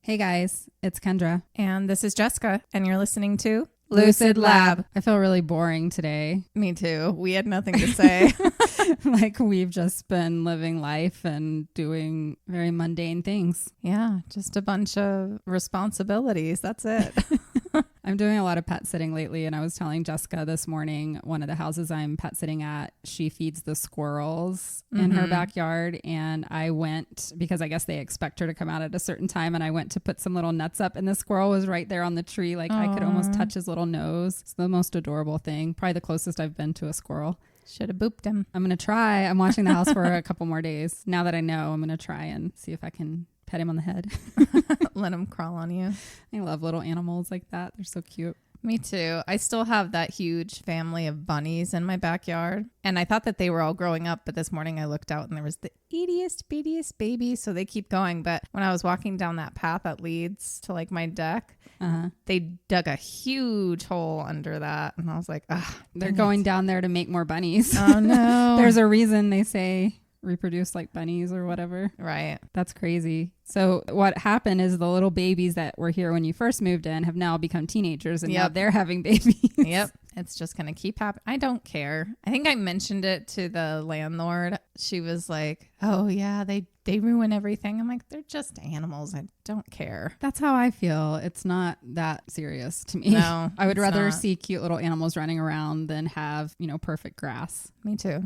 Hey guys, it's Kendra. And this is Jessica, and you're listening to Lucid Lab. I feel really boring today. Me too. We had nothing to say. Like we've just been living life and doing very mundane things. Yeah, just a bunch of responsibilities. That's it. I'm doing a lot of pet sitting lately, and I was telling Jessica this morning, one of the houses I'm pet sitting at, she feeds the squirrels in her backyard, and I went, because I guess they expect her to come out at a certain time, and I went to put some little nuts up, and the squirrel was right there on the tree. Like I could almost touch his little nose. It's the most adorable thing. Probably the closest I've been to a squirrel. Should have booped him. I'm going to try. I'm watching the house for a couple more days. Now that I know, I'm going to try and see if I can pet him on the head. Let him crawl on you. I love little animals like that. They're so cute. Me too. I still have that huge family of bunnies in my backyard. And I thought that they were all growing up, but this morning I looked out and there was the ittiest, bittiest baby. So they keep going. But when I was walking down that path that leads to like my deck, they dug a huge hole under that. And I was like, they're going down there to make more bunnies. Oh no. There's a reason they say reproduce like bunnies or whatever. Right. That's crazy. So what happened is the little babies that were here when you first moved in have now become teenagers, and now they're having babies. Yep. It's just going to keep happening. I don't care. I think I mentioned it to the landlord. She was like, oh yeah, they ruin everything. I'm like, they're just animals. I don't care. That's how I feel. It's not that serious to me. No, I would rather see cute little animals running around than have, perfect grass. Me too.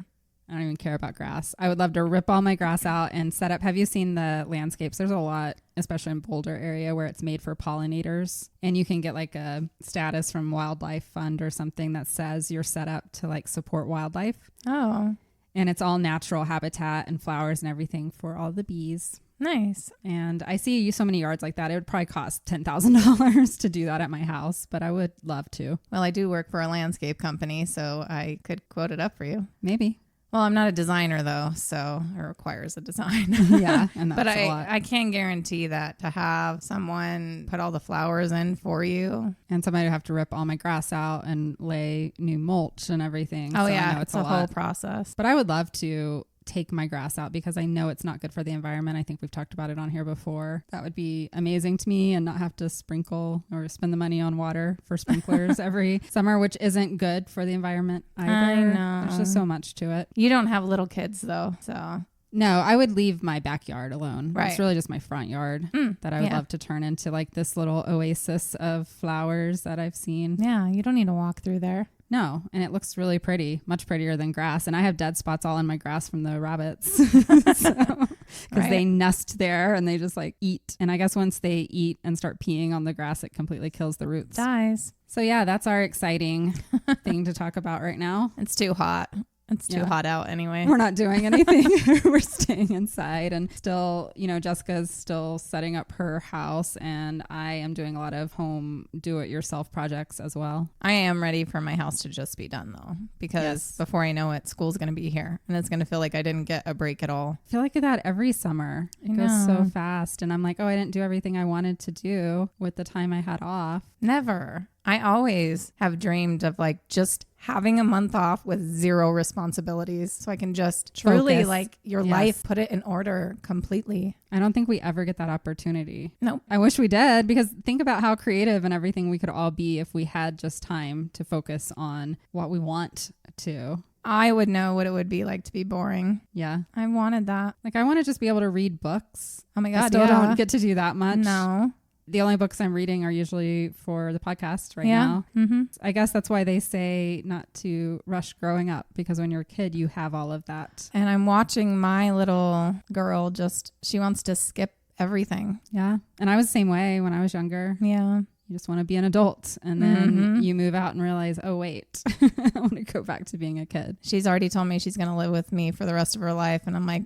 I don't even care about grass. I would love to rip all my grass out and set up. Have you seen the landscapes? There's a lot, especially in Boulder area, where it's made for pollinators. And you can get like a status from Wildlife Fund or something that says you're set up to like support wildlife. Oh. And it's all natural habitat and flowers and everything for all the bees. Nice. And I see so many yards like that. It would probably cost $10,000 to do that at my house, but I would love to. Well, I do work for a landscape company, so I could quote it up for you. Maybe. Well, I'm not a designer though, so it requires a design. Yeah, and that's but a lot. I can guarantee that to have someone put all the flowers in for you. And somebody would have to rip all my grass out and lay new mulch and everything. Oh so yeah, I know it's a whole process. But I would love to take my grass out because I know it's not good for the environment. I think we've talked about it on here before. That would be amazing to me, and not have to sprinkle or spend the money on water for sprinklers every summer, which isn't good for the environment either. I know. There's just so much to it. You don't have little kids though, so. No, I would leave my backyard alone. Right. It's really just my front yard that I would love to turn into like this little oasis of flowers that I've seen. Yeah, you don't need to walk through there. No, and it looks really pretty, much prettier than grass. And I have dead spots all in my grass from the rabbits because they nest there and they just like eat. And I guess once they eat and start peeing on the grass, it completely kills the roots. Dies. So yeah, that's our exciting thing to talk about right now. It's too hot. It's too hot out anyway. We're not doing anything. We're staying inside, and still, Jessica's still setting up her house, and I am doing a lot of home do-it-yourself projects as well. I am ready for my house to just be done though, because before I know it, school's going to be here and it's going to feel like I didn't get a break at all. I feel like that every summer. It goes so fast, and I'm like, oh, I didn't do everything I wanted to do with the time I had off. Never. I always have dreamed of like just having a month off with zero responsibilities so I can just truly like your life, put it in order completely. I don't think we ever get that opportunity. No. I wish we did, because think about how creative and everything we could all be if we had just time to focus on what we want to. I would know what it would be like to be boring. Yeah. I wanted that. Like I want to just be able to read books. Oh my God. I still don't get to do that much. No. The only books I'm reading are usually for the podcast right now. Mm-hmm. I guess that's why they say not to rush growing up, because when you're a kid, you have all of that. And I'm watching my little girl she wants to skip everything. Yeah. And I was the same way when I was younger. Yeah. You just want to be an adult, and then you move out and realize, oh, wait, I want to go back to being a kid. She's already told me she's going to live with me for the rest of her life. And I'm like,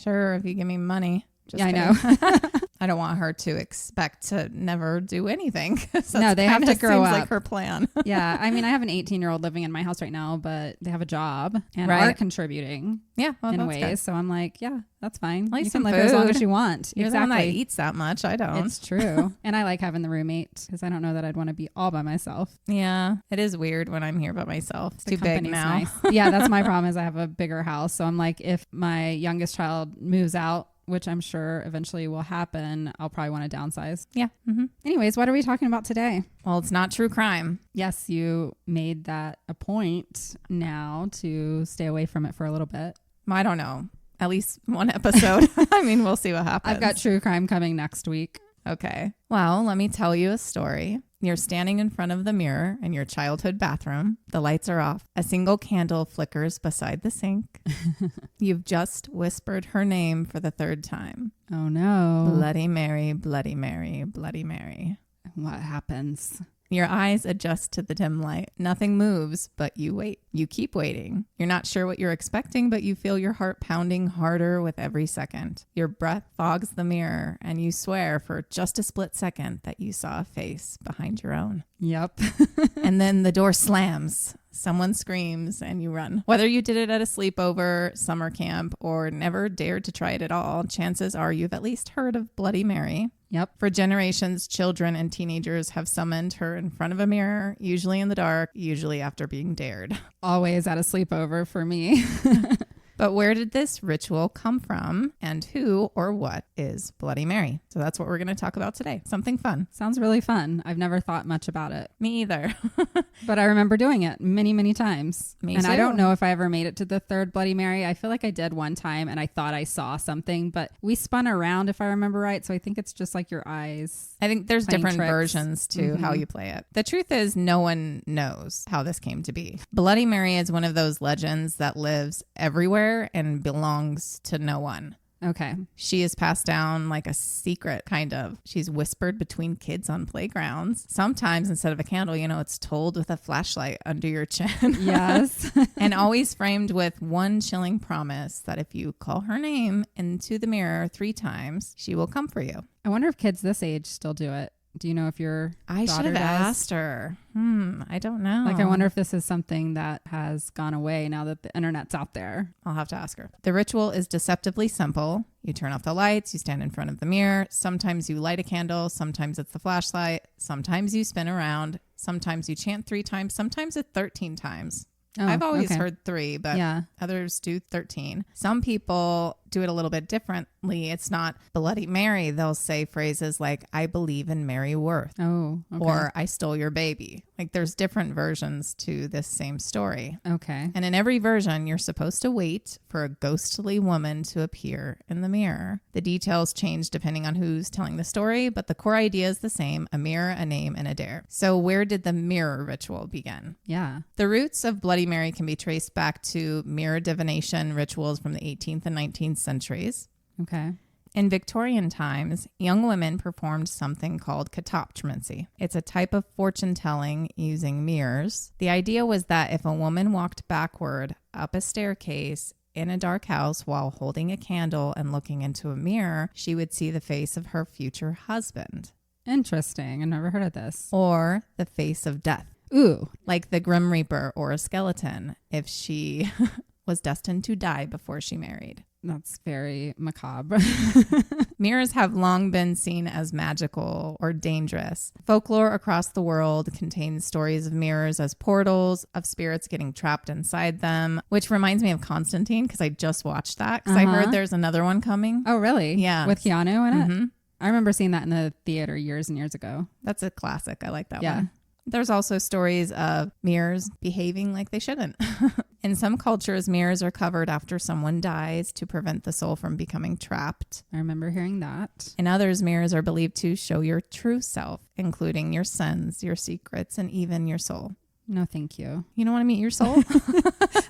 sure, if you give me money. Just I know. I don't want her to expect to never do anything. No, they have to grow up. Like her plan. Yeah. I mean, I have an 18-year-old living in my house right now, but they have a job and are contributing in ways. Good. So I'm like, yeah, that's fine. Like you can live as long as you want. You're the one that eats that much. I don't. It's true. And I like having the roommate because I don't know that I'd want to be all by myself. Yeah. It is weird when I'm here by myself. It's too big now. Nice. Yeah, that's my problem is I have a bigger house. So I'm like, if my youngest child moves out which I'm sure eventually will happen, I'll probably want to downsize. Yeah. Mm-hmm. Anyways, what are we talking about today? Well, it's not true crime. Yes, you made that a point now to stay away from it for a little bit. I don't know. At least one episode. I mean, we'll see what happens. I've got true crime coming next week. Okay. Well, let me tell you a story. You're standing in front of the mirror in your childhood bathroom. The lights are off. A single candle flickers beside the sink. You've just whispered her name for the third time. Oh, no. Bloody Mary, Bloody Mary, Bloody Mary. What happens? Your eyes adjust to the dim light. Nothing moves, but you wait. You keep waiting. You're not sure what you're expecting, but you feel your heart pounding harder with every second. Your breath fogs the mirror, and you swear for just a split second that you saw a face behind your own. Yep. And then the door slams. Someone screams and you run. Whether you did it at a sleepover, summer camp, or never dared to try it at all, chances are you've at least heard of Bloody Mary. Yep. For generations, children and teenagers have summoned her in front of a mirror, usually in the dark, usually after being dared. Always at a sleepover for me. But where did this ritual come from, and who or what is Bloody Mary? So that's what we're going to talk about today. Something fun. Sounds really fun. I've never thought much about it. Me either. But I remember doing it many, many times. Me and too. I don't know if I ever made it to the third Bloody Mary. I feel like I did one time and I thought I saw something, but we spun around if I remember right. So I think it's just like your eyes. I think there's playing different tricks. versions to how you play it. The truth is, no one knows how this came to be. Bloody Mary is one of those legends that lives everywhere and belongs to no one. Okay. She is passed down like a secret, kind of. She's whispered between kids on playgrounds. Sometimes instead of a candle, it's told with a flashlight under your chin. Yes. And always framed with one chilling promise that if you call her name into the mirror 3 times, she will come for you. I wonder if kids this age still do it. Do you know if your I should daughter have does? asked her. I don't know. Like, I wonder if this is something that has gone away now that the internet's out there. I'll have to ask her. The ritual is deceptively simple. You turn off the lights, you stand in front of the mirror. Sometimes you light a candle. Sometimes it's the flashlight. Sometimes you spin around. Sometimes you chant 3 times. Sometimes it's 13 times. Oh, I've always okay. heard 3, but Yeah. others do 13. Some people do it a little bit differently. It's not Bloody Mary. They'll say phrases like, I believe in Mary Worth. Oh, okay. Or I stole your baby. Like, there's different versions to this same story. Okay. And in every version, you're supposed to wait for a ghostly woman to appear in the mirror. The details change depending on who's telling the story, but the core idea is the same: a mirror, a name, and a dare. So where did the mirror ritual begin? Yeah. The roots of Bloody Mary can be traced back to mirror divination rituals from the 18th and 19th centuries. Okay. In Victorian times, young women performed something called catoptromancy. It's a type of fortune telling using mirrors. The idea was that if a woman walked backward up a staircase in a dark house while holding a candle and looking into a mirror, she would see the face of her future husband. Interesting. I've never heard of this. Or the face of death, Ooh. like the Grim Reaper or a skeleton, if she was destined to die before she married. That's very macabre. Mirrors have long been seen as magical or dangerous. Folklore across the world contains stories of mirrors as portals, of spirits getting trapped inside them, which reminds me of Constantine, because I just watched that, because I heard there's another one coming. Oh, really? Yeah. With Keanu in it? Mm-hmm. I remember seeing that in the theater years and years ago. That's a classic. I like that Yeah. one. There's also stories of mirrors behaving like they shouldn't. In some cultures, mirrors are covered after someone dies to prevent the soul from becoming trapped. I remember hearing that. In others, mirrors are believed to show your true self, including your sins, your secrets, and even your soul. No, thank you. You don't want to meet your soul?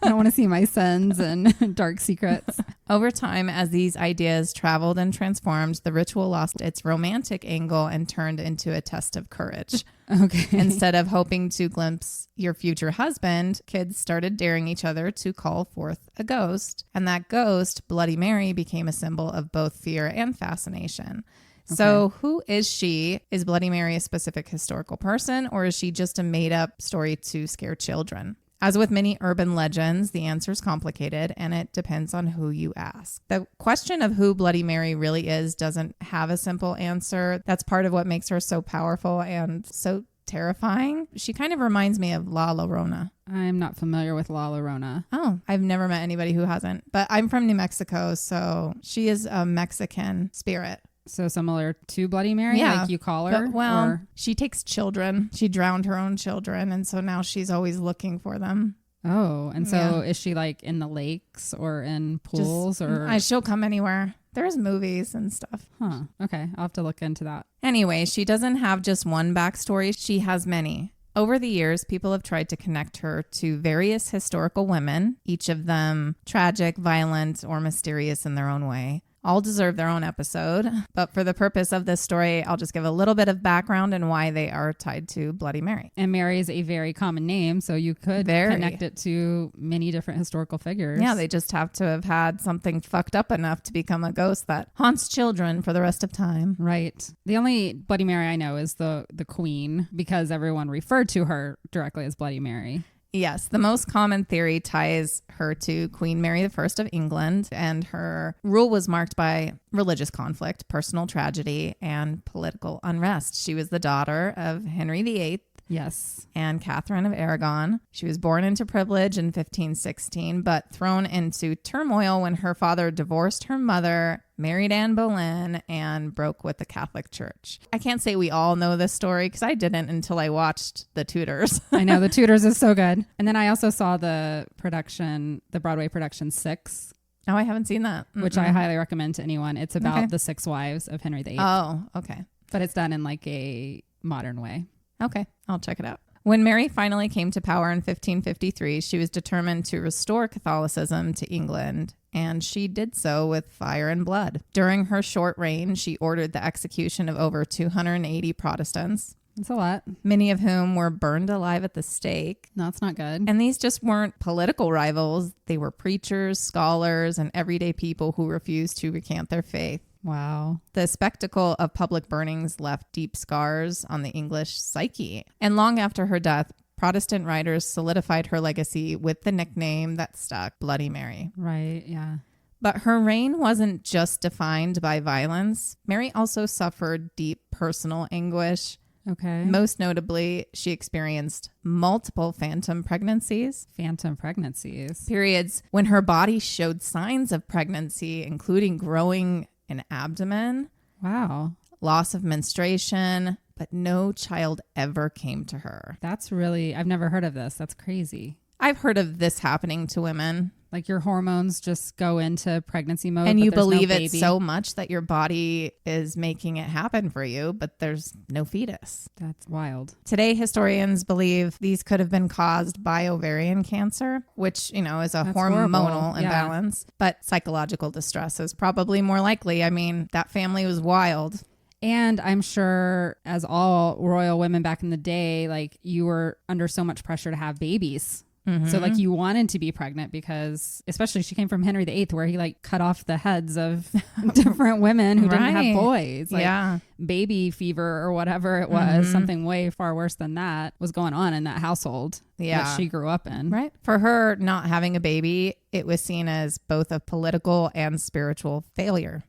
I don't want to see my sins and dark secrets. Over time, as these ideas traveled and transformed, the ritual lost its romantic angle and turned into a test of courage. Okay. Instead of hoping to glimpse your future husband, kids started daring each other to call forth a ghost. And that ghost, Bloody Mary, became a symbol of both fear and fascination. So who is she? Is Bloody Mary a specific historical person, or is she just a made-up story to scare children? As with many urban legends, the answer is complicated, and it depends on who you ask. The question of who Bloody Mary really is doesn't have a simple answer. That's part of what makes her so powerful and so terrifying. She kind of reminds me of La Llorona. I'm not familiar with La Llorona. Oh, I've never met anybody who hasn't. But I'm from New Mexico, so she is a Mexican spirit. So similar to Bloody Mary, Yeah. like you call her? But, well, or? she takes children. She drowned her own children, and so now she's always looking for them. Oh, and so is she like in the lakes or in pools or? She'll come anywhere. There's movies and stuff. Huh. Okay. I'll have to look into that. Anyway, she doesn't have just one backstory. She has many. Over the years, people have tried to connect her to various historical women, each of them tragic, violent, or mysterious in their own way. All deserve their own episode, but for the purpose of this story, I'll just give a little bit of background and why they are tied to Bloody Mary. And Mary is a very common name, so you could connect it to many different historical figures. Yeah, they just have to have had something fucked up enough to become a ghost that haunts children for the rest of time. Right. The only Bloody Mary I know is the Queen, because everyone referred to her directly as Bloody Mary. Yes, the most common theory ties her to Queen Mary I of England, and her rule was marked by religious conflict, personal tragedy, and political unrest. She was the daughter of Henry VIII. Yes. And Catherine of Aragon. She was born into privilege in 1516, but thrown into turmoil when her father divorced her mother, married Anne Boleyn, and broke with the Catholic Church. I can't say we all know this story because I didn't until I watched The Tudors. I know, The Tudors is so good. And then I also saw the Broadway production 6. Oh, I haven't seen that. Which I highly recommend to anyone. It's about the 6 wives of Henry VIII. Oh, okay. But it's done in like a modern way. Okay, I'll check it out. When Mary finally came to power in 1553, she was determined to restore Catholicism to England, and she did so with fire and blood. During her short reign, she ordered the execution of over 280 Protestants. That's a lot. Many of whom were burned alive at the stake. No, that's not good. And these just weren't political rivals. They were preachers, scholars, and everyday people who refused to recant their faith. Wow. The spectacle of public burnings left deep scars on the English psyche. And long after her death, Protestant writers solidified her legacy with the nickname that stuck, Bloody Mary. Right, yeah. But her reign wasn't just defined by violence. Mary also suffered deep personal anguish. Okay. Most notably, she experienced multiple phantom pregnancies. Phantom pregnancies. Periods when her body showed signs of pregnancy, including growing an abdomen. Wow. Loss of menstruation, but no child ever came to her. I've never heard of this. That's crazy. I've heard of this happening to women. Like your hormones just go into pregnancy mode. And you believe it so much that your body is making it happen for you, but there's no fetus. That's wild. Today, historians believe these could have been caused by ovarian cancer, which, is a hormonal imbalance. But psychological distress is probably more likely. I mean, that family was wild. And I'm sure, as all royal women back in the day, like you were under so much pressure to have babies. So like you wanted to be pregnant because especially she came from Henry VIII where he like cut off the heads of different women who didn't have boys. Like baby fever or whatever it was, something way far worse than that was going on in that household that she grew up in. Right. For her not having a baby, it was seen as both a political and spiritual failure.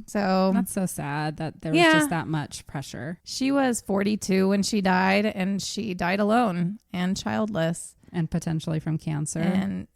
So that's so sad that there was just that much pressure. She was 42 when she died, and she died alone and childless. And potentially from cancer. And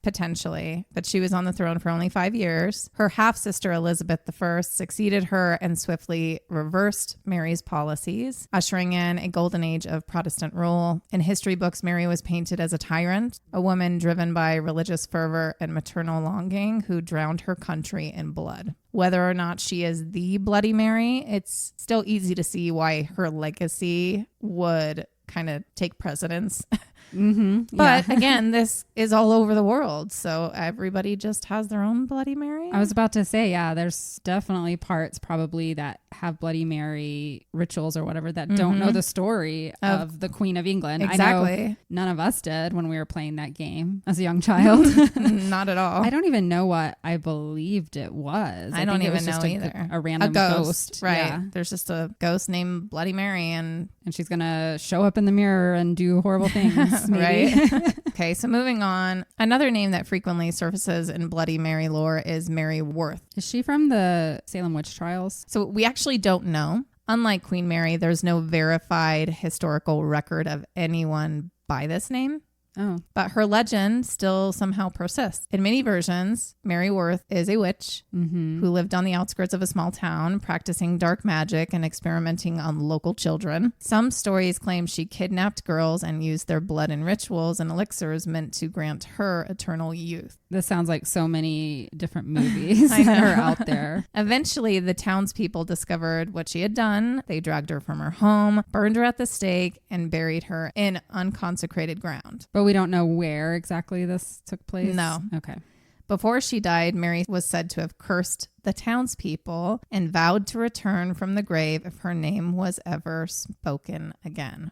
potentially. But she was on the throne for only 5 years. Her half-sister Elizabeth I succeeded her and swiftly reversed Mary's policies, ushering in a golden age of Protestant rule. In history books, Mary was painted as a tyrant, a woman driven by religious fervor and maternal longing who drowned her country in blood. Whether or not she is the Bloody Mary, it's still easy to see why her legacy would kind of take precedence. But again, this is all over the world, so everybody just has their own Bloody Mary. I was about to say, there's definitely parts probably that have Bloody Mary rituals or whatever that don't know the story of the Queen of England. Exactly. I know none of us did when we were playing that game as a young child. Not at all. I don't even know what I believed it was. I don't even know either. A random ghost. Right. Yeah. There's just a ghost named Bloody Mary and she's going to show up in the mirror and do horrible things. Maybe. Right. Okay, so moving on. Another name that frequently surfaces in Bloody Mary lore is Mary Worth. Is she from the Salem witch trials? So we actually don't know. Unlike Queen Mary, there's no verified historical record of anyone by this name. Oh. But her legend still somehow persists. In many versions, Mary Worth is a witch who lived on the outskirts of a small town, practicing dark magic and experimenting on local children. Some stories claim she kidnapped girls and used their blood in rituals and elixirs meant to grant her eternal youth. This sounds like so many different movies that are out there. Eventually, the townspeople discovered what she had done. They dragged her from her home, burned her at the stake, and buried her in unconsecrated ground. But we don't know where exactly this took place? No. Okay. Before she died, Mary was said to have cursed the townspeople and vowed to return from the grave if her name was ever spoken again.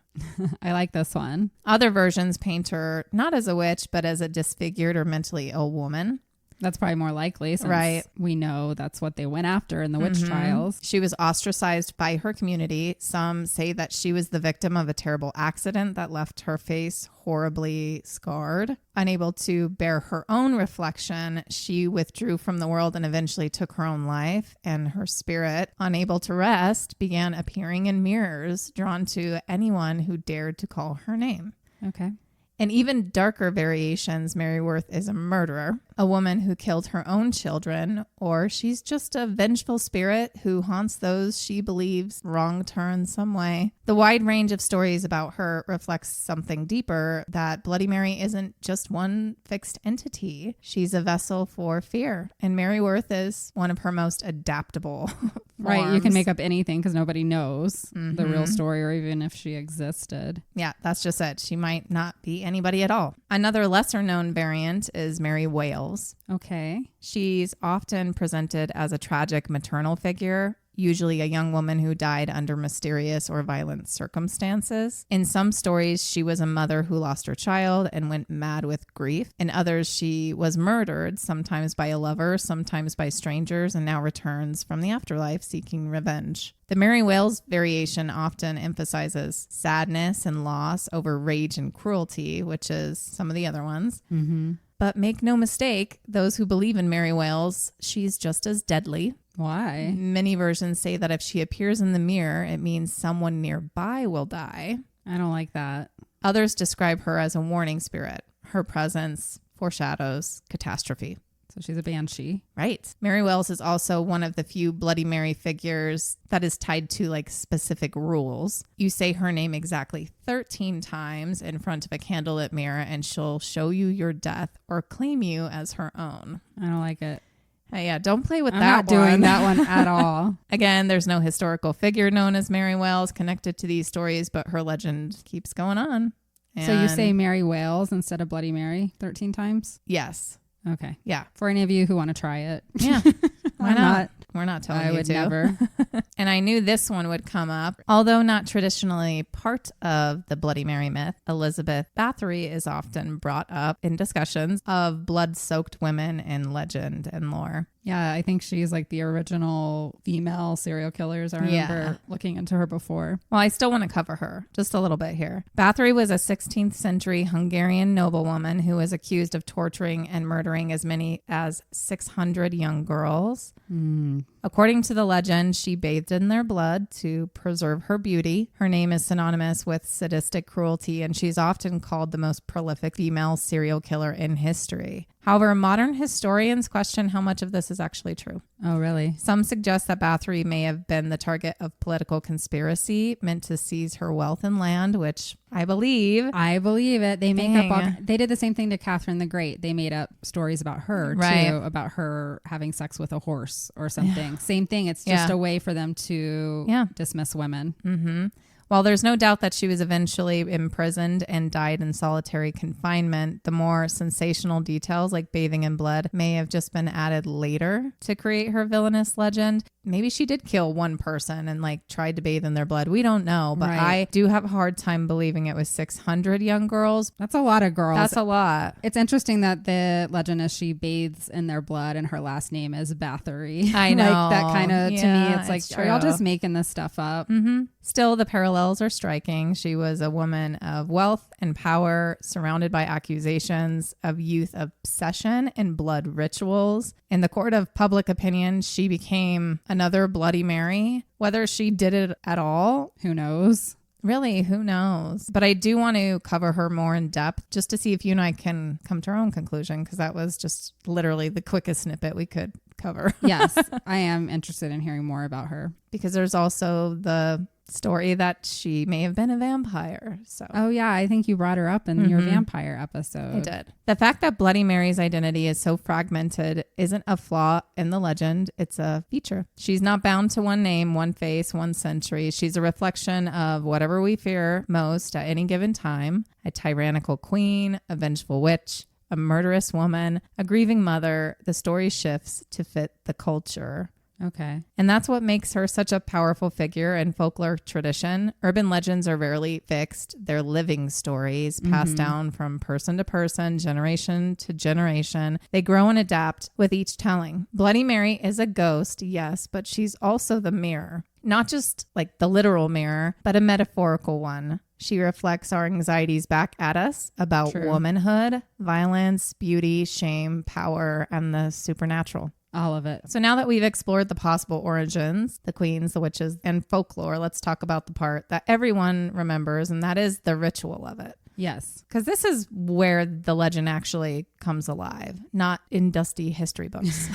I like this one. Other versions paint her not as a witch, but as a disfigured or mentally ill woman. That's probably more likely since we know that's what they went after in the witch trials. She was ostracized by her community. Some say that she was the victim of a terrible accident that left her face horribly scarred. Unable to bear her own reflection, she withdrew from the world and eventually took her own life. And her spirit, unable to rest, began appearing in mirrors, drawn to anyone who dared to call her name. Okay. In even darker variations, Mary Worth is a murderer, a woman who killed her own children, or she's just a vengeful spirit who haunts those she believes wronged her in some way. The wide range of stories about her reflects something deeper, that Bloody Mary isn't just one fixed entity. She's a vessel for fear, and Mary Worth is one of her most adaptable Right, you can make up anything because nobody knows the real story or even if she existed. Yeah, that's just it. She might not be anybody at all. Another lesser known variant is Mary Wales. Okay. She's often presented as a tragic maternal figure, usually a young woman who died under mysterious or violent circumstances. In some stories, she was a mother who lost her child and went mad with grief. In others, she was murdered, sometimes by a lover, sometimes by strangers, and now returns from the afterlife seeking revenge. The Mary Wales variation often emphasizes sadness and loss over rage and cruelty, which is some of the other ones. But make no mistake, those who believe in Mary Wales, she's just as deadly. Why? Many versions say that if she appears in the mirror, it means someone nearby will die. I don't like that. Others describe her as a warning spirit. Her presence foreshadows catastrophe. So she's a banshee. Right. Mary Wales is also one of the few Bloody Mary figures that is tied to like specific rules. You say her name exactly 13 times in front of a candlelit mirror and she'll show you your death or claim you as her own. I don't like it. Yeah, don't play with I'm that not doing that one at all. Again, there's no historical figure known as Mary Wales connected to these stories, but her legend keeps going on. So you say Mary Wales instead of Bloody Mary 13 times? Yes. Okay. Yeah. For any of you who want to try it. Yeah. Why not? We're not telling you to. I would never. And I knew this one would come up. Although not traditionally part of the Bloody Mary myth, Elizabeth Bathory is often brought up in discussions of blood-soaked women in legend and lore. Yeah, I think she's like the original female serial killers. I remember looking into her before. Well, I still want to cover her just a little bit here. Bathory was a 16th century Hungarian noblewoman who was accused of torturing and murdering as many as 600 young girls. According to the legend, she bathed in their blood to preserve her beauty. Her name is synonymous with sadistic cruelty, and she's often called the most prolific female serial killer in history. However, modern historians question how much of this is actually true. Oh, really? Some suggest that Bathory may have been the target of political conspiracy meant to seize her wealth and land, which I believe. I believe it. They make up they did the same thing to Catherine the Great. They made up stories about her too, about her having sex with a horse or something. Same thing. It's just a way for them to dismiss women. While there's no doubt that she was eventually imprisoned and died in solitary confinement, the more sensational details like bathing in blood may have just been added later to create her villainous legend. Maybe she did kill one person and like tried to bathe in their blood. We don't know, but I do have a hard time believing it was 600 young girls. That's a lot of girls. That's a lot. It's interesting that the legend is she bathes in their blood and her last name is Bathory. I know. Like that kind of, to me, it's like, true. are y'all just making this stuff up? Still, the parallels are striking. She was a woman of wealth and power, surrounded by accusations of youth obsession and blood rituals. In the court of public opinion, she became another Bloody Mary. Whether she did it at all, who knows? Really, who knows? But I do want to cover her more in depth just to see if you and I can come to our own conclusion, because that was just literally the quickest snippet we could cover. Yes, I am interested in hearing more about her. Because there's also the story that she may have been a vampire. So, oh yeah, I think you brought her up in your vampire episode. I did. The fact that Bloody Mary's identity is so fragmented isn't a flaw in the legend. It's a feature. She's not bound to one name, one face, one century. She's a reflection of whatever we fear most at any given time. A tyrannical queen, a vengeful witch, a murderous woman, a grieving mother. The story shifts to fit the culture. Okay. And that's what makes her such a powerful figure in folklore tradition. Urban legends are rarely fixed. They're living stories passed down from person to person, generation to generation. They grow and adapt with each telling. Bloody Mary is a ghost, yes, but she's also the mirror. Not just like the literal mirror, but a metaphorical one. She reflects our anxieties back at us about womanhood, violence, beauty, shame, power, and the supernatural. All of it. So now that we've explored the possible origins, the queens, the witches, and folklore, let's talk about the part that everyone remembers, and that is the ritual of it. Yes. Because this is where the legend actually comes alive, not in dusty history books,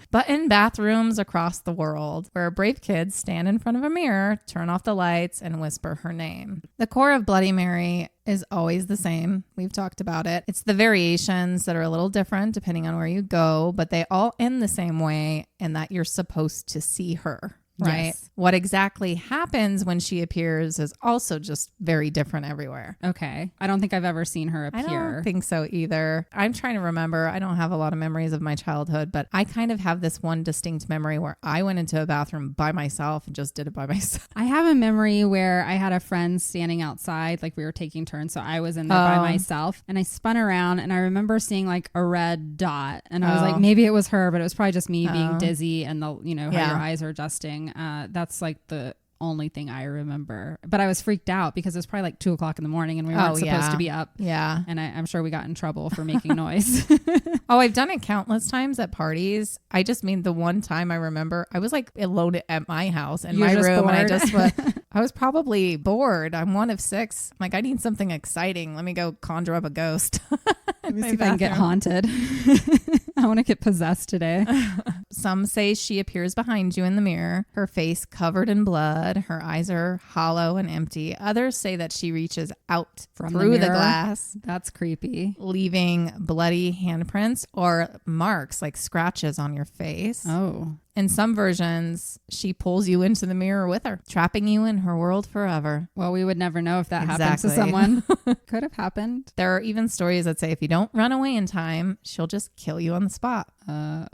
but in bathrooms across the world where brave kids stand in front of a mirror, turn off the lights, and whisper her name. The core of Bloody Mary is always the same. We've talked about it. It's the variations that are a little different depending on where you go, but they all end the same way in that you're supposed to see her. Right. Yes. What exactly happens when she appears is also just very different everywhere. Okay. I don't think I've ever seen her appear. I don't think so either. I'm trying to remember. I don't have a lot of memories of my childhood, but I kind of have this one distinct memory where I went into a bathroom by myself and just did it by myself. I have a memory where I had a friend standing outside, like we were taking turns. So I was in there by myself and I spun around and I remember seeing like a red dot and I was like, maybe it was her, but it was probably just me being dizzy and the, you know, how your eyes are adjusting. That's like the only thing I remember, but I was freaked out because it was probably like 2:00 in the morning and we weren't supposed to be up. Yeah. And I'm sure we got in trouble for making noise. Oh, I've done it countless times at parties. I just mean the one time I remember I was like alone at my house in my room and I was probably bored. I'm one of 6. I'm like, I need something exciting. Let me go conjure up a ghost. Let me see if I can get haunted. I want to get possessed today. Some say she appears behind you in the mirror, her face covered in blood, her eyes are hollow and empty. Others say that she reaches out through the glass. That's creepy. Leaving bloody handprints or marks like scratches on your face. Oh. In some versions, she pulls you into the mirror with her, trapping you in her world forever. Well, we would never know if that happens to someone. Could have happened. There are even stories that say if you don't run away in time, she'll just kill you on the spot.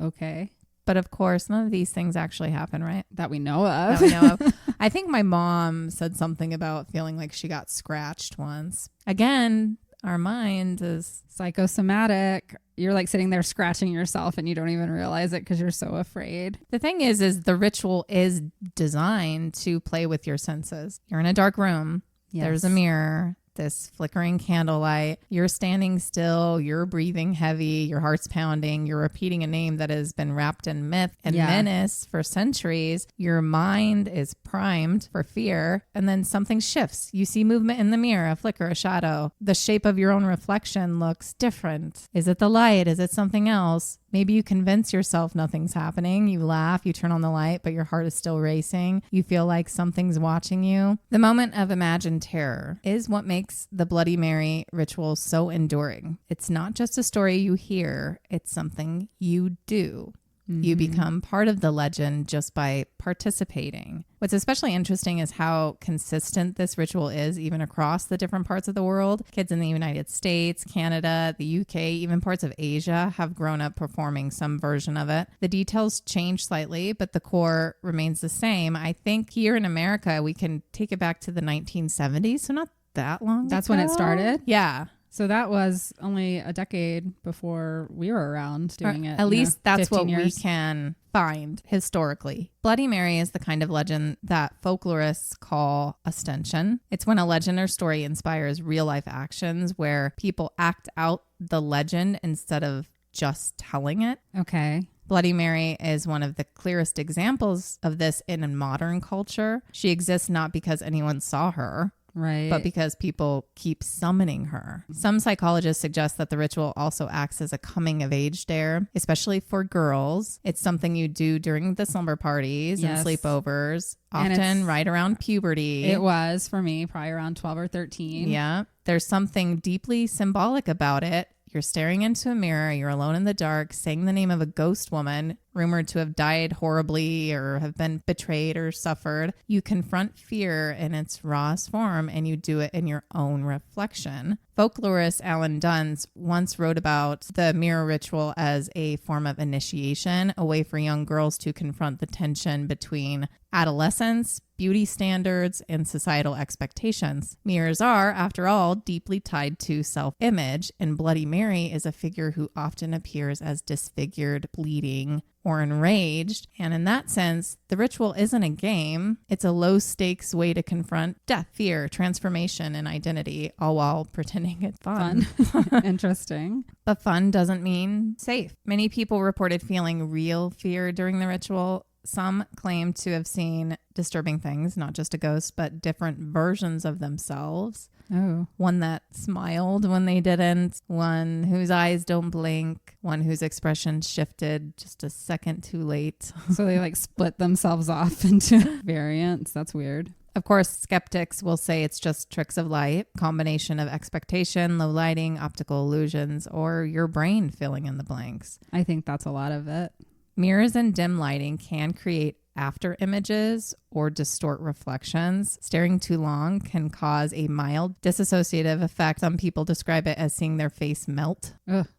Okay. But of course, none of these things actually happen, right? That we know of. That we know of. I think my mom said something about feeling like she got scratched once. Again, our mind is psychosomatic. You're like sitting there scratching yourself and you don't even realize it because you're so afraid. The thing is the ritual is designed to play with your senses. You're in a dark room. Yes. There's a mirror. This flickering candlelight, you're standing still, you're breathing heavy, your heart's pounding, you're repeating a name that has been wrapped in myth and menace for centuries. Your mind is primed for fear, and then something shifts. You see movement in the mirror, a flicker, a shadow. The shape of your own reflection looks different. Is it the light? Is it something else? Maybe you convince yourself nothing's happening. You laugh, you turn on the light, but your heart is still racing. You feel like something's watching you. The moment of imagined terror is what makes the Bloody Mary ritual so enduring. It's not just a story you hear, it's something you do. You become part of the legend just by participating. What's especially interesting is how consistent this ritual is even across the different parts of the world. Kids in the United States, Canada, the UK, even parts of Asia have grown up performing some version of it. The details change slightly, but the core remains the same. I think here in America, we can take it back to the 1970s, so not that long That's ago. when it started? Yeah. So that was only a decade before we were around doing it. At least that's what years. we can find historically. Bloody Mary is the kind of legend that folklorists call ostension. It's when a legend or story inspires real life actions where people act out the legend instead of just telling it. Okay. Bloody Mary is one of the clearest examples of this in modern culture. She exists not because anyone saw her, right, but because people keep summoning her. Some psychologists suggest that the ritual also acts as a coming of age dare, especially for girls. It's something you do during the slumber parties and sleepovers, often right around puberty. It was for me, probably around 12 or 13. Yeah. There's something deeply symbolic about it. You're staring into a mirror, you're alone in the dark, saying the name of a ghost woman rumored to have died horribly or have been betrayed or suffered. You confront fear in its rawest form, and you do it in your own reflection. Folklorist Alan Duns once wrote about the mirror ritual as a form of initiation, a way for young girls to confront the tension between adolescence, beauty standards, and societal expectations. Mirrors are, after all, deeply tied to self-image, and Bloody Mary is a figure who often appears as disfigured, bleeding, or enraged. And in that sense, the ritual isn't a game. It's a low-stakes way to confront death, fear, transformation, and identity, all while pretending it's fun. Interesting. But fun doesn't mean safe. Many people reported feeling real fear during the ritual. Some claim to have seen disturbing things, not just a ghost, but different versions of themselves. Oh. One that smiled when they didn't, one whose eyes don't blink, one whose expression shifted just a second too late. So they like split themselves off into variants. That's weird. Of course, skeptics will say it's just tricks of light, combination of expectation, low lighting, optical illusions, or your brain filling in the blanks. I think that's a lot of it. Mirrors and dim lighting can create after images or distort reflections. Staring too long can cause a mild dissociative effect. Some people describe it as seeing their face melt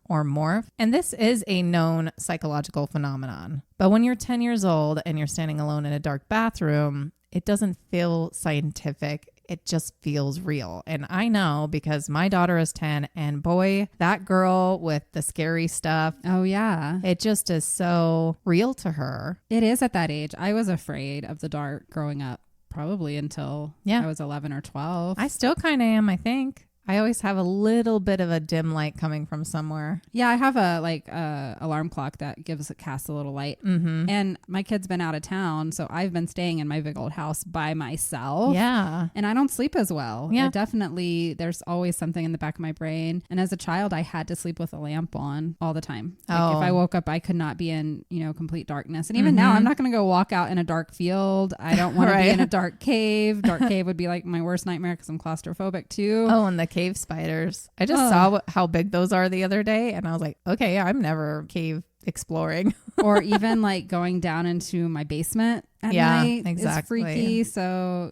or morph. And this is a known psychological phenomenon. But when you're 10 years old and you're standing alone in a dark bathroom, it doesn't feel scientific. It just feels real. And I know because my daughter is 10 and boy, that girl with the scary stuff. Oh, yeah. It just is so real to her. It is at that age. I was afraid of the dark growing up, probably until I was 11 or 12. I still kind of am, I think. I always have a little bit of a dim light coming from somewhere. Yeah, I have a alarm clock that casts a little light. Mm-hmm. And my kid's been out of town, so I've been staying in my big old house by myself. Yeah. And I don't sleep as well. Yeah. There's always something in the back of my brain. And as a child, I had to sleep with a lamp on all the time. If I woke up, I could not be in, complete darkness. And even now, I'm not going to go walk out in a dark field. I don't want to be in a dark cave. Dark cave would be like my worst nightmare because I'm claustrophobic too. Oh, and the cave spiders. I just saw how big those are the other day and I was like, okay, I'm never cave exploring. Or even like going down into my basement at night is freaky. So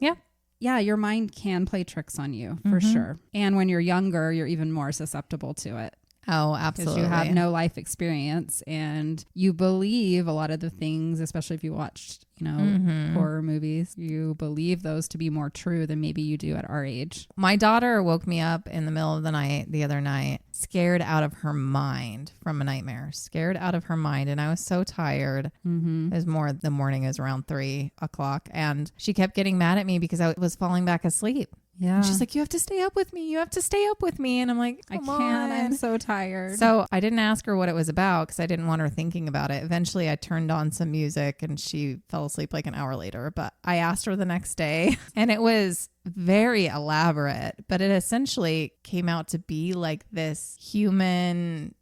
yeah, your mind can play tricks on you for sure. And when you're younger, you're even more susceptible to it. Oh, absolutely. Because you have no life experience and you believe a lot of the things, especially if you watched, horror movies, you believe those to be more true than maybe you do at our age. My daughter woke me up in the middle of the night the other night, scared out of her mind from a nightmare, scared out of her mind. And I was so tired. It was the morning is around 3 o'clock. And she kept getting mad at me because I was falling back asleep. Yeah. And she's like, you have to stay up with me. You have to stay up with me. And I'm like, I can't. I'm so tired. So I didn't ask her what it was about because I didn't want her thinking about it. Eventually, I turned on some music and she fell asleep like an hour later. But I asked her the next day and it was very elaborate, but it essentially came out to be like this human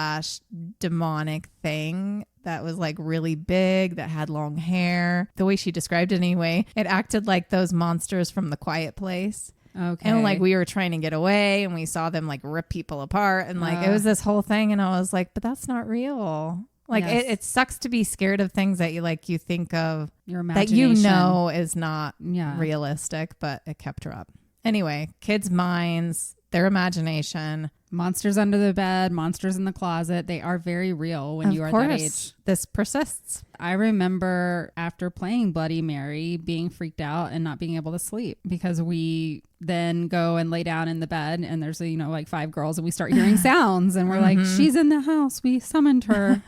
/ demonic thing that was like really big, that had long hair. The way she described it anyway, it acted like those monsters from The Quiet Place. Okay. And like we were trying to get away and we saw them like rip people apart and like it was this whole thing. And I was like, but that's not real. Like it sucks to be scared of things that you think of your imagination that is not realistic, but it kept her up. Anyway, kids' minds, their imagination. Monsters under the bed, monsters in the closet. They are very real when you are that age. This persists. I remember after playing Bloody Mary being freaked out and not being able to sleep because we then go and lay down in the bed and there's, like 5 girls and we start hearing sounds and we're like, she's in the house. We summoned her.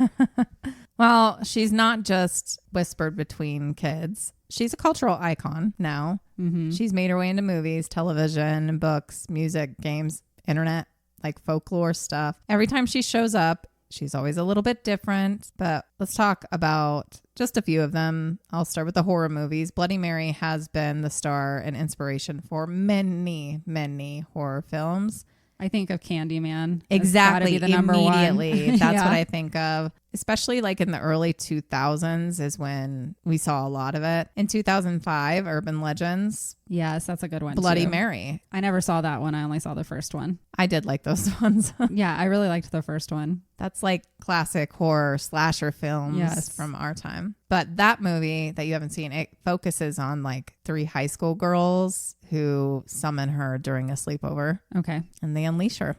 Well, she's not just whispered between kids. She's a cultural icon now. Mm-hmm. She's made her way into movies, television, books, music, games, internet, like folklore stuff. Every time she shows up, she's always a little bit different. But let's talk about just a few of them. I'll start with the horror movies. Bloody Mary has been the star and inspiration for many, many horror films. I think of Candyman. Exactly. The number immediately. One. That's what I think of. Especially like in the early 2000s is when we saw a lot of it. In 2005, Urban Legends. Yes, that's a good one. Bloody too. Mary. I never saw that one. I only saw the first one. I did like those ones. Yeah, I really liked the first one. That's like classic horror slasher films from our time. But that movie that you haven't seen, it focuses on like 3 high school girls who summon her during a sleepover. Okay. And they unleash her.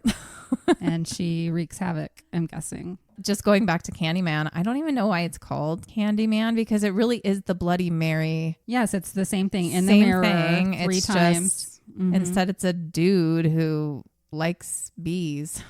And she wreaks havoc, I'm guessing. Just going back to Candyman, I don't even know why it's called Candyman because it really is the Bloody Mary. Yes, it's the same thing in the mirror 3 times. Instead, it's a dude who likes bees.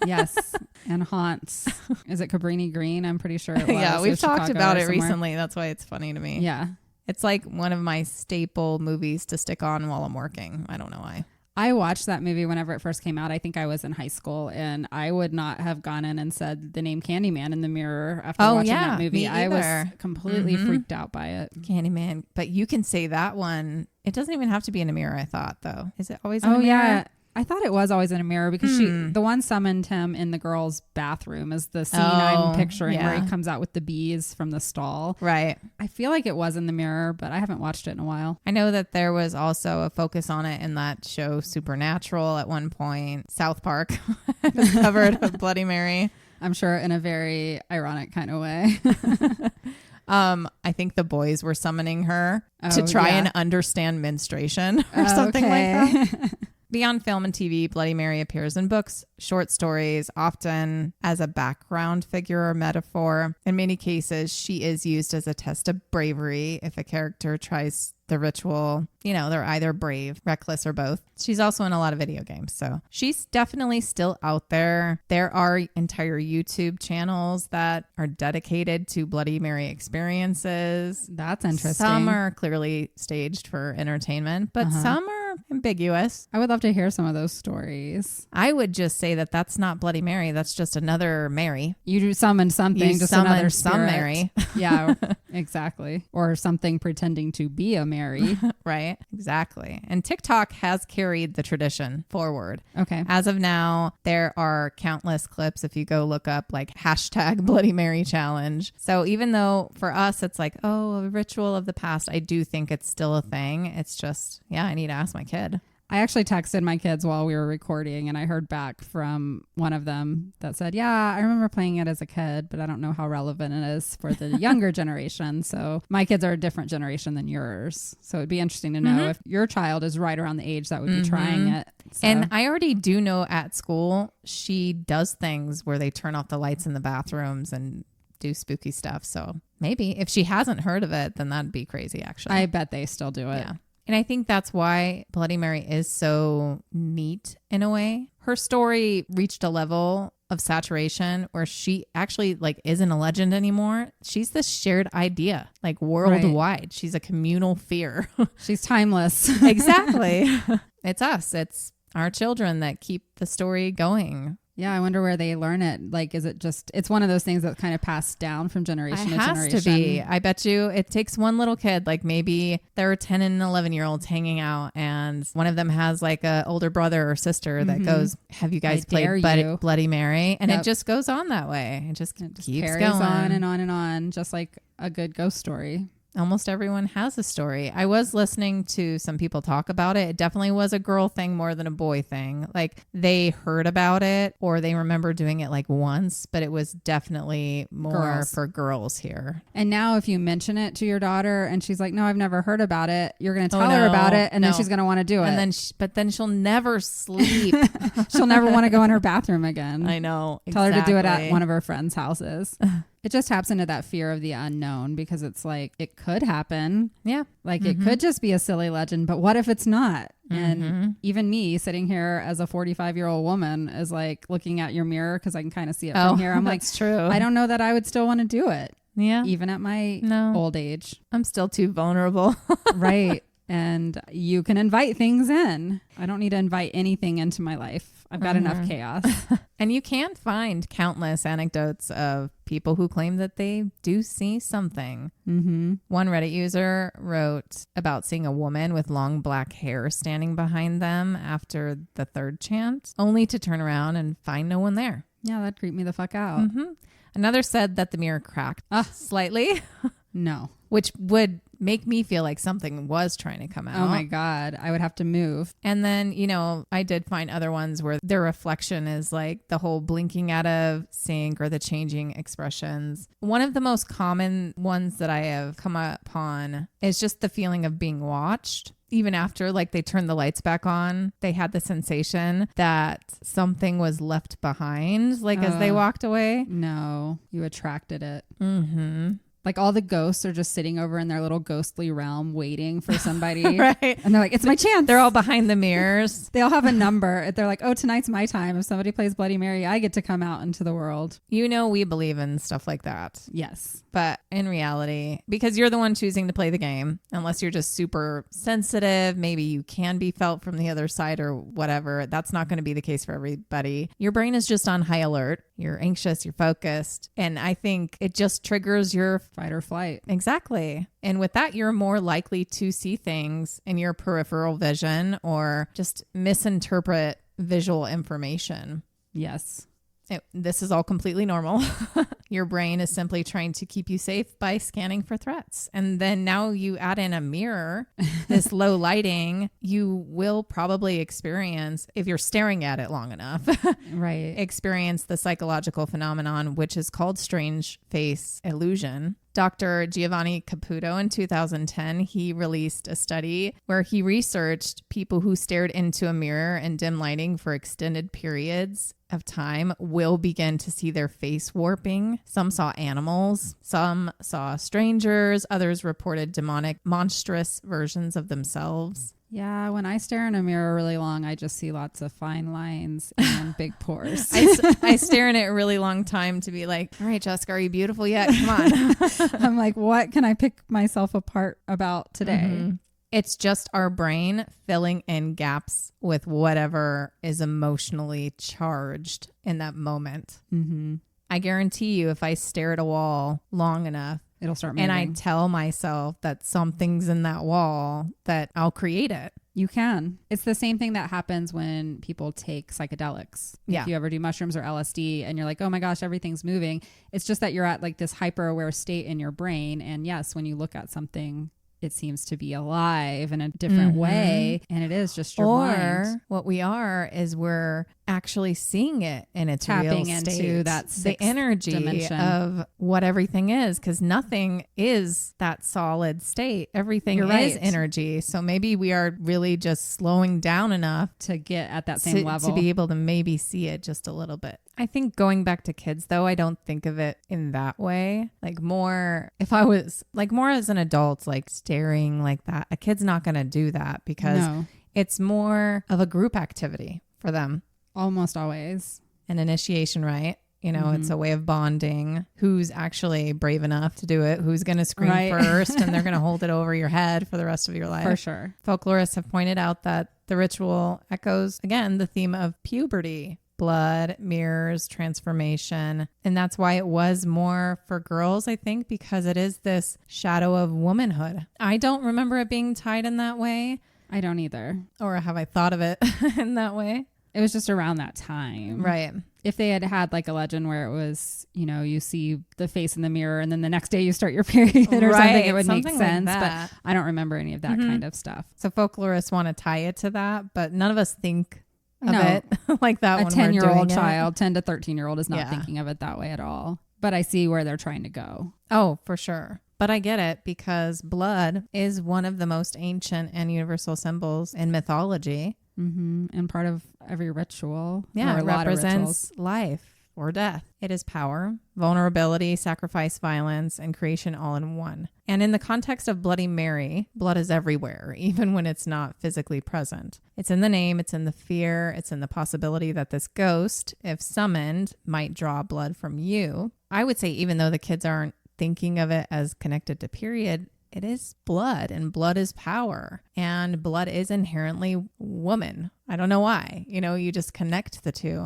Yes, and haunts. Is it Cabrini Green? I'm pretty sure it was. Yeah, we've talked Chicago about it somewhere. recently. That's why it's funny to me. Yeah. It's like one of my staple movies to stick on while I'm working. I don't know why. I watched that movie whenever it first came out. I think I was in high school and I would not have gone in and said the name Candyman in the mirror after watching that movie. I was completely freaked out by it. Candyman. But you can say that one. It doesn't even have to be in a mirror, I thought, though. Is it always in a mirror? Yeah. I thought it was always in a mirror because the one summoned him in the girl's bathroom is the scene I'm picturing where he comes out with the bees from the stall. Right. I feel like it was in the mirror, but I haven't watched it in a while. I know that there was also a focus on it in that show Supernatural at one point. South Park was covered with Bloody Mary. I'm sure in a very ironic kind of way. I think the boys were summoning her to try and understand menstruation or something like that. Beyond film and TV, Bloody Mary appears in books, short stories, often as a background figure or metaphor. In many cases, she is used as a test of bravery if a character tries the ritual. They're either brave, reckless, or both. She's also in a lot of video games, so she's definitely still out there. There are entire YouTube channels that are dedicated to Bloody Mary experiences. That's interesting. Some are clearly staged for entertainment, but some are ambiguous. I would love to hear some of those stories. I would just say that that's not Bloody Mary. That's just another Mary. You summoned something, just another spirit. Some Mary. Yeah, exactly. Or something pretending to be a Mary. Right. Exactly. And TikTok has carried the tradition forward. Okay. As of now, there are countless clips if you go look up like hashtag Bloody Mary challenge. So even though for us it's like, oh, a ritual of the past, I do think it's still a thing. It's just, I need to ask my kid. I actually texted my kids while we were recording and I heard back from one of them that said, yeah, I remember playing it as a kid, but I don't know how relevant it is for the younger generation. So my kids are a different generation than yours. So it'd be interesting to know if your child is right around the age that would be trying it. So. And I already do know at school, she does things where they turn off the lights in the bathrooms and do spooky stuff. So maybe if she hasn't heard of it, then that'd be crazy, actually. I bet they still do it. Yeah. And I think that's why Bloody Mary is so neat in a way. Her story reached a level of saturation where she actually isn't a legend anymore. She's this shared idea, worldwide. Right. She's a communal fear. She's timeless. Exactly. It's us. It's our children that keep the story going. Yeah, I wonder where they learn it. Is it just, it's one of those things that's kind of passed down from generation to generation. It has to be. I bet you it takes one little kid, maybe there are 10 and 11 year olds hanging out and one of them has a older brother or sister that goes, have you guys played Bloody Mary? And it just goes on that way. It just keeps carries going on and on and on, just like a good ghost story. Almost everyone has a story. I was listening to some people talk about it. It definitely was a girl thing more than a boy thing. Like they heard about it or they remember doing it like once, but it was definitely more for girls here. And now if you mention it to your daughter and she's like, no, I've never heard about it, you're going to tell her about it and then she's going to want to do it. And then but then she'll never sleep. She'll never want to go in her bathroom again. I know. Tell her to do it at one of her friends' houses. It just taps into that fear of the unknown because it's like, it could happen. Yeah. Like it could just be a silly legend, but what if it's not? And even me sitting here as a 45-year-old woman is like looking at your mirror because I can kind of see it from here. I'm like, true. I don't know that I would still want to do it. Yeah. Even at my old age. I'm still too vulnerable. Right. And you can invite things in. I don't need to invite anything into my life. I've got enough chaos. And you can find countless anecdotes of people who claim that they do see something. One Reddit user wrote about seeing a woman with long black hair standing behind them after the third chant, only to turn around and find no one there. Yeah, that creeped me the fuck out. Another said that the mirror cracked slightly. No. Which would make me feel like something was trying to come out. Oh my God. I would have to move. And then, you know, I did find other ones where their reflection is like the whole blinking out of sync or the changing expressions. One of the most common ones that I have come upon is just the feeling of being watched. Even after like they turned the lights back on, they had the sensation that something was left behind, like as they walked away. No, you attracted it. Like all the ghosts are just sitting over in their little ghostly realm waiting for somebody. Right. And they're like, it's my chance. They're all behind the mirrors. They all have a number. They're like, oh, tonight's my time. If somebody plays Bloody Mary, I get to come out into the world. You know, we believe in stuff like that. Yes. But in reality, because you're the one choosing to play the game, unless you're just super sensitive, maybe you can be felt from the other side or whatever. That's not going to be the case for everybody. Your brain is just on high alert. You're anxious, you're focused. And I think it just triggers your fight or flight. Exactly. And with that, you're more likely to see things in your peripheral vision or just misinterpret visual information. Yes. This is all completely normal. Your brain is simply trying to keep you safe by scanning for threats. And then now you add in a mirror, this low lighting, you will probably experience, if you're staring at it long enough, right, experience the psychological phenomenon, which is called strange face illusion. Dr. Giovanni Caputo in 2010, he released a study where he researched people who stared into a mirror in dim lighting for extended periods of time will begin to see their face warping. Some saw animals, some saw strangers, others reported demonic, monstrous versions of themselves. Yeah, when I stare in a mirror really long, I just see lots of fine lines and big pores. I stare in it a really long time to be like, all right, Jessica, are you beautiful yet? Come on. I'm like, what can I pick myself apart about today? It's just our brain filling in gaps with whatever is emotionally charged in that moment. I guarantee you, if I stare at a wall long enough, it'll start moving. And I tell myself that something's in that wall, that I'll create it. You can. It's the same thing that happens when people take psychedelics. Yeah. If you ever do mushrooms or LSD and you're like, oh my gosh, everything's moving. It's just that you're at like this hyper aware state in your brain. And yes, when you look at something, it seems to be alive in a different way. And it is just your mind. Or what we are is we're actually seeing it in its tapping real state. into that the energy dimension of what everything is, because nothing is that solid state. Everything is energy. So maybe we are really just slowing down enough to get at that same level to be able to maybe see it just a little bit. I think going back to kids though, I don't think of it in that way. Like more, if I was like more as an adult, like staring like that, a kid's not going to do that because it's more of a group activity for them. Almost always. An initiation rite. You know, it's a way of bonding. Who's actually brave enough to do it? Who's going to scream first? And they're going to hold it over your head for the rest of your life. For sure. Folklorists have pointed out that the ritual echoes, again, the theme of puberty. Blood, mirrors, transformation. And that's why it was more for girls, I think, because it is this shadow of womanhood. I don't remember it being tied in that way. I don't either. Or have I thought of it in that way? It was just around that time. Right. If they had had like a legend where it was, you know, you see the face in the mirror and then the next day you start your period or something, it would make sense. But I don't remember any of that kind of stuff. So folklorists want to tie it to that, but none of us think of it like that. A 10-year-old child, 10 to 13-year-old is not thinking of it that way at all. But I see where they're trying to go. Oh, for sure. But I get it because blood is one of the most ancient and universal symbols in mythology. And part of every ritual. Yeah, or it represents life or death. It is power, vulnerability, sacrifice, violence, and creation all in one. And in the context of Bloody Mary, blood is everywhere, even when it's not physically present. It's in the name, it's in the fear, it's in the possibility that this ghost, if summoned, might draw blood from you. I would say even though the kids aren't thinking of it as connected to period, it is blood, and blood is power, and blood is inherently woman. I don't know why, you know, you just connect the two.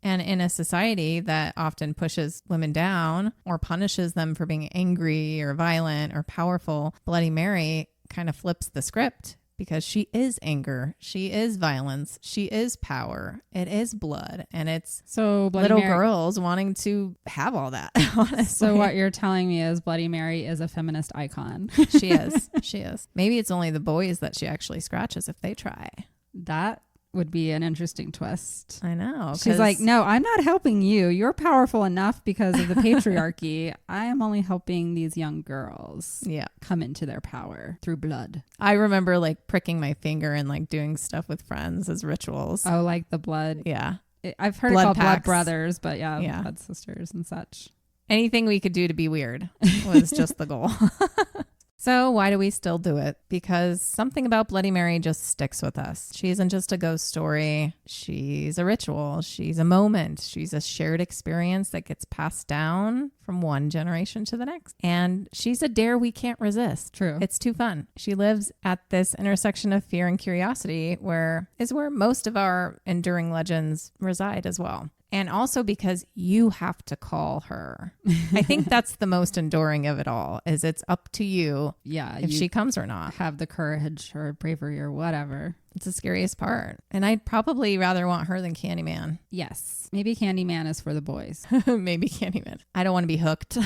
And in a society that often pushes women down or punishes them for being angry or violent or powerful, Bloody Mary kind of flips the script. Because she is anger, she is violence, she is power, it is blood, and it's so little girls wanting to have all that. Honestly. So what you're telling me is Bloody Mary is a feminist icon. She is. She is. Maybe it's only the boys that she actually scratches if they try. That would be an interesting twist. I know. She's like, no, I'm not helping you. You're powerful enough because of the patriarchy. I am only helping these young girls come into their power through blood. I remember like pricking my finger and like doing stuff with friends as rituals. Oh, like the blood. Yeah. I've heard it called blood brothers, but blood sisters and such. Anything we could do to be weird was just the goal. So why do we still do it? Because something about Bloody Mary just sticks with us. She isn't just a ghost story. She's a ritual. She's a moment. She's a shared experience that gets passed down from one generation to the next. And she's a dare we can't resist. True. It's too fun. She lives at this intersection of fear and curiosity where most of our enduring legends reside as well. And also because you have to call her. I think that's the most enduring of it all, is it's up to you if she comes or not. Have the courage or bravery or whatever. It's the scariest part. And I'd probably rather want her than Candyman. Yes. Maybe Candyman is for the boys. Maybe Candyman. I don't want to be hooked.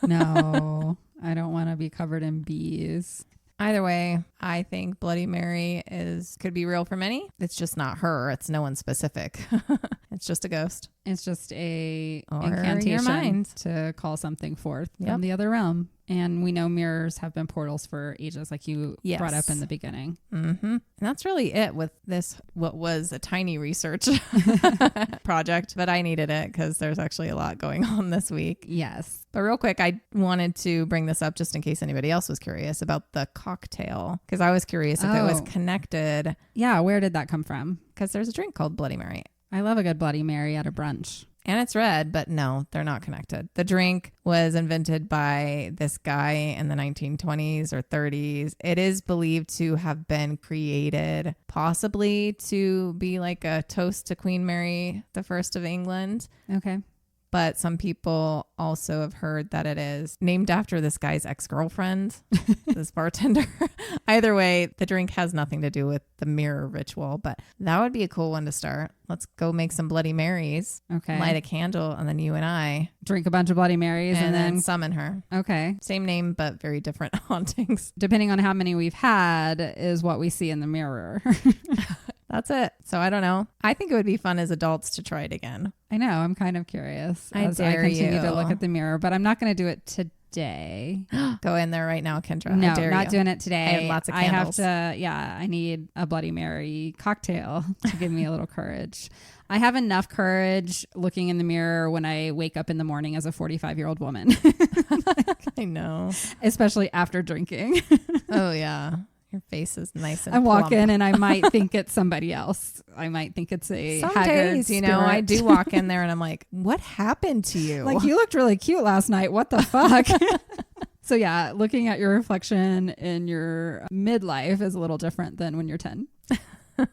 No, I don't want to be covered in bees. Either way, I think Bloody Mary could be real for many. It's just not her. It's no one specific. It's just a ghost. It's just a or incantation to call something forth from the other realm. And we know mirrors have been portals for ages, like you brought up in the beginning. And that's really it with this, what was a tiny research project, but I needed it because there's actually a lot going on this week. Yes. But real quick, I wanted to bring this up just in case anybody else was curious about the cocktail, because I was curious if it was connected. Yeah, where did that come from? Because there's a drink called Bloody Mary. I love a good Bloody Mary at a brunch. And it's red, but no, they're not connected. The drink was invented by this guy in the 1920s or 30s. It is believed to have been created possibly to be like a toast to Queen Mary the First of England. Okay. But some people also have heard that it is named after this guy's ex-girlfriend, this bartender. Either way, the drink has nothing to do with the mirror ritual, but that would be a cool one to start. Let's go make some Bloody Marys. Okay. Light a candle, and then you and I drink a bunch of Bloody Marys and then summon her. Okay. Same name, but very different hauntings. Depending on how many we've had is what we see in the mirror. That's it. So I don't know. I think it would be fun as adults to try it again. I know. I'm kind of curious I continue to look at the mirror, but I'm not going to do it today. Go in there right now, Kendra. No, not doing it today. I have lots of candles. I need a Bloody Mary cocktail to give me a little courage. I have enough courage looking in the mirror when I wake up in the morning as a 45-year-old woman. I know. Especially after drinking. Oh, yeah. Your face is nice and I walk plump. in and I might think it's somebody else. I might think it's a Some haggard days, spirit. I do walk in there and I'm like, what happened to you? Like, you looked really cute last night. What the fuck? So yeah, looking at your reflection in your midlife is a little different than when you're 10. Well,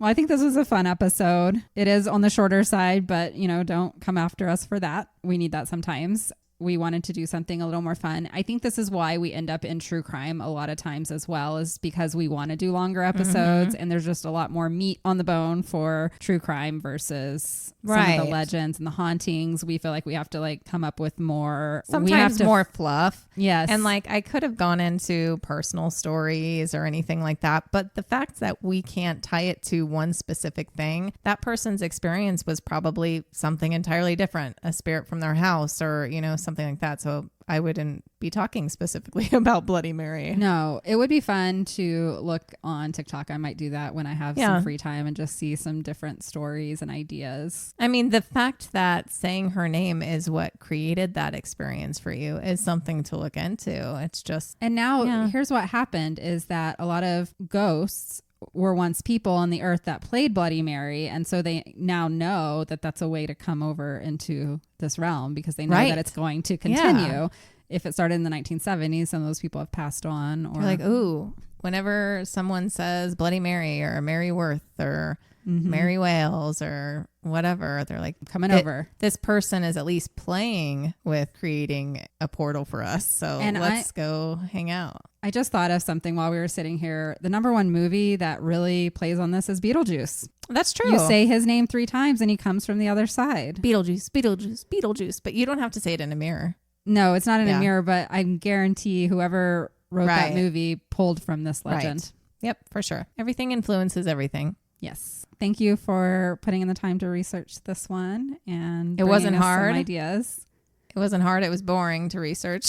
I think this was a fun episode. It is on the shorter side, but don't come after us for that. We need that sometimes. we wanted to do something a little more fun. I think this is why we end up in true crime a lot of times as well, is because we want to do longer episodes and there's just a lot more meat on the bone for true crime versus some of the legends and the hauntings. We feel like we have to like come up with more, sometimes more fluff. Yes. And like I could have gone into personal stories or anything like that, but the fact that we can't tie it to one specific thing, that person's experience was probably something entirely different, a spirit from their house or, you know, something like that. So I wouldn't be talking specifically about Bloody Mary. No, it would be fun to look on TikTok. I might do that when I have some free time and just see some different stories and ideas. I mean, the fact that saying her name is what created that experience for you is something to look into. It's just... And now here's what happened is that a lot of ghosts were once people on the earth that played Bloody Mary. And so they now know that that's a way to come over into this realm because they know that it's going to continue. Yeah. If it started in the 1970s, some of those people have passed on. Or you're like, ooh, whenever someone says Bloody Mary or Mary Worth or Mary Wales or whatever, they're like coming over. This person is at least playing with creating a portal for us. So let's go hang out. I just thought of something while we were sitting here. The number one movie that really plays on this is Beetlejuice. That's true. You say his name 3 times and he comes from the other side. Beetlejuice, Beetlejuice, Beetlejuice. But you don't have to say it in a mirror. No, it's not in a mirror, but I guarantee whoever wrote that movie pulled from this legend. Right. Yep, for sure. Everything influences everything. Yes. Thank you for putting in the time to research this one and it wasn't hard. Some ideas. It wasn't hard. It was boring to research.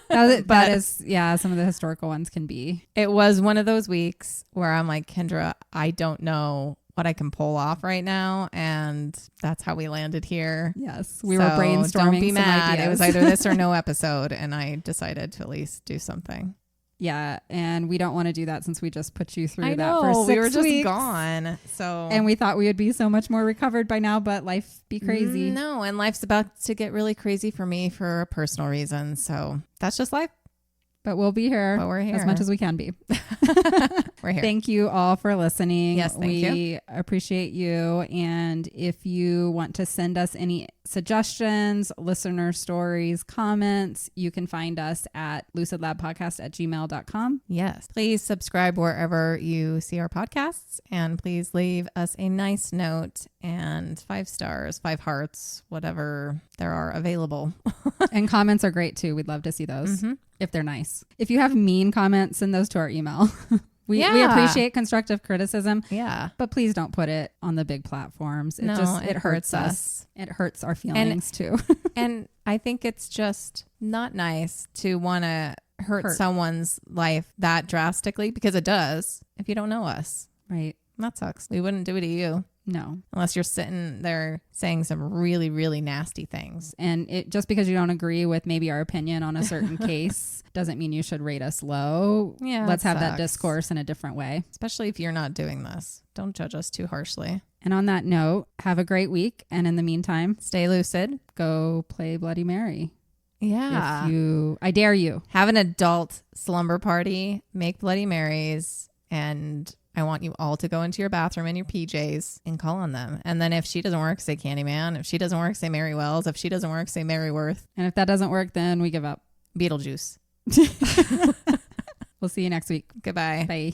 That is, some of the historical ones can be. It was one of those weeks where I'm like, Kendra, I don't know what I can pull off right now. And that's how we landed here. Yes. We were brainstorming. Don't be mad. Ideas. It was either this or no episode. And I decided to at least do something. Yeah, and we don't want to do that since we just put you through that for 6 weeks. We were just gone. And we thought we would be so much more recovered by now, but life be crazy. No, and life's about to get really crazy for me for a personal reason. So that's just life. But we'll be here. But we're here as much as we can be. We're here. Thank you all for listening. Yes, thank you. We appreciate you. And if you want to send us any suggestions, listener stories, comments, you can find us at lucidlabpodcast@gmail.com. Yes. Please subscribe wherever you see our podcasts. And please leave us a nice note and 5 stars, 5 hearts, whatever there are available. And comments are great too. We'd love to see those if they're nice. If you have mean comments, send those to our email. We appreciate constructive criticism. Yeah. But please don't put it on the big platforms. It hurts us. It hurts our feelings too. And I think it's just not nice to want to hurt someone's life that drastically because it does if you don't know us. Right. That sucks. We wouldn't do it to you. No. Unless you're sitting there saying some really, really nasty things. And it just because you don't agree with maybe our opinion on a certain case doesn't mean you should rate us low. Yeah. Let's have that discourse in a different way. Especially if you're not doing this. Don't judge us too harshly. And on that note, have a great week. And in the meantime, stay lucid. Go play Bloody Mary. Yeah. I dare you. Have an adult slumber party. Make Bloody Marys. And I want you all to go into your bathroom in your PJs and call on them. And then if she doesn't work, say Candyman. If she doesn't work, say Mary Wells. If she doesn't work, say Mary Worth. And if that doesn't work, then we give up. Beetlejuice. We'll see you next week. Goodbye. Bye.